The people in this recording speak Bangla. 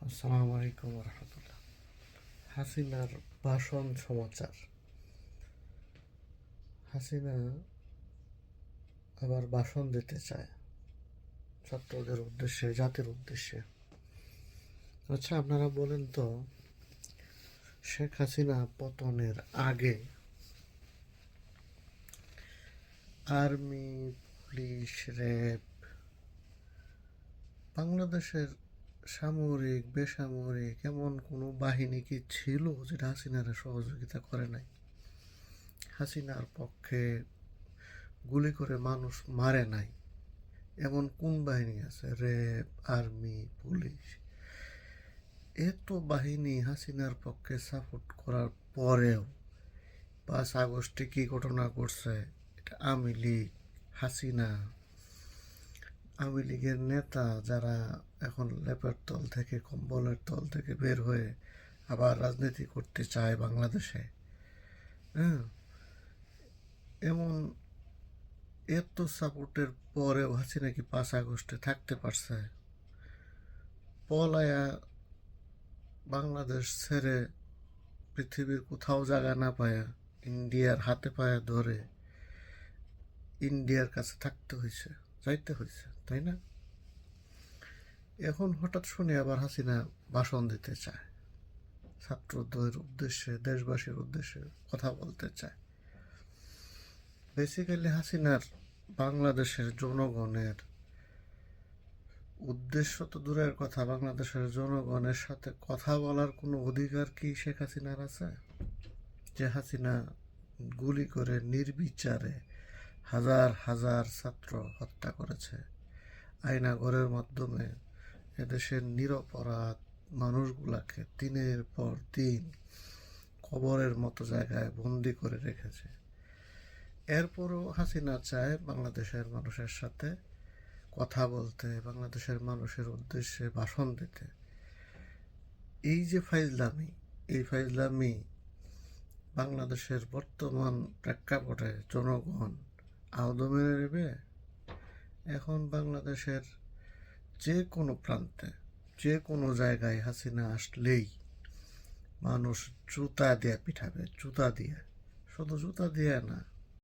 আসসালামু আলাইকুম রহমতুল্লাহ। হাসিনার ভাষণ সমাচার। হাসিনা আবার ভাষণ দিতে চায় ছাত্রদের উদ্দেশ্যে, জাতির উদ্দেশ্যে। আচ্ছা, আপনারা বলেন তো, শেখ হাসিনা পতনের আগে আর্মি, পুলিশ, র্যাব, বাংলাদেশের সামরিক, বেসামরিক এমন কোনো বাহিনী কি ছিল যেটা হাসিনার সহযোগিতা করে নাই? হাসিনার পক্ষে গুলি করে মানুষ মারে নাই এমন কোন বাহিনী আছে? র্যাব, আর্মি, পুলিশ, এত বাহিনী হাসিনার পক্ষে সাপোর্ট করার পরেও 5 আগস্টে কি ঘটনা ঘটছে? এটা আওয়ামী লীগ, হাসিনা, আওয়ামী লীগের নেতা যারা এখন লেপের তল থেকে, কম্বলের তল থেকে বের হয়ে আবার রাজনীতি করতে চায় বাংলাদেশে। হ্যাঁ, এমন এত সাপোর্টের পরেও হাসিনা কি 5 আগস্টে থাকতে পারছে? পলায়া বাংলাদেশ ছেড়ে পৃথিবীর কোথাও জায়গা না পায়া ইন্ডিয়ার হাতে পায়ে ধরে ইন্ডিয়ার কাছে থাকতে হয়েছে, যাইতে হয়েছে, তাই না? এখন হঠাৎ শুনে আবার হাসিনা ভাষণ দিতে চায়, ছাত্রদের উদ্দেশ্যে, দেশবাসীর উদ্দেশ্যে কথা বলতে চায়। বেসিক্যালি হাসিনার বাংলাদেশের জনগণের উদ্দেশ্য তো দূরের কথা, বাংলাদেশের জনগণের সাথে কথা বলার কোনো অধিকার কি শেখ হাসিনার আছে? যে হাসিনা গুলি করে নির্বিচারে হাজার হাজার ছাত্র হত্যা করেছে, আয়নাঘরের মাধ্যমে এদেশের নিরপরাধ মানুষগুলাকে দিনের পর দিন কবরের মতো জায়গায় বন্দি করে রেখেছে। এরপরও হাসিনা চায় বাংলাদেশের মানুষের সাথে কথা বলতে, বাংলাদেশের মানুষের উদ্দেশ্যে ভাষণ দিতে। এই যে ফাইজলামি, এই ফাইজলামি বাংলাদেশের বর্তমান প্রেক্ষাপটে জনগণ আদৌ মেনে নেবে? এখন বাংলাদেশের যে কোনো প্রান্তে, যে কোনো জায়গায় হাসিনা আসলেই মানুষ জুতা দিয়ে পিঠাবে, জুতা দিয়ে, শুধু জুতা দিয়ে না,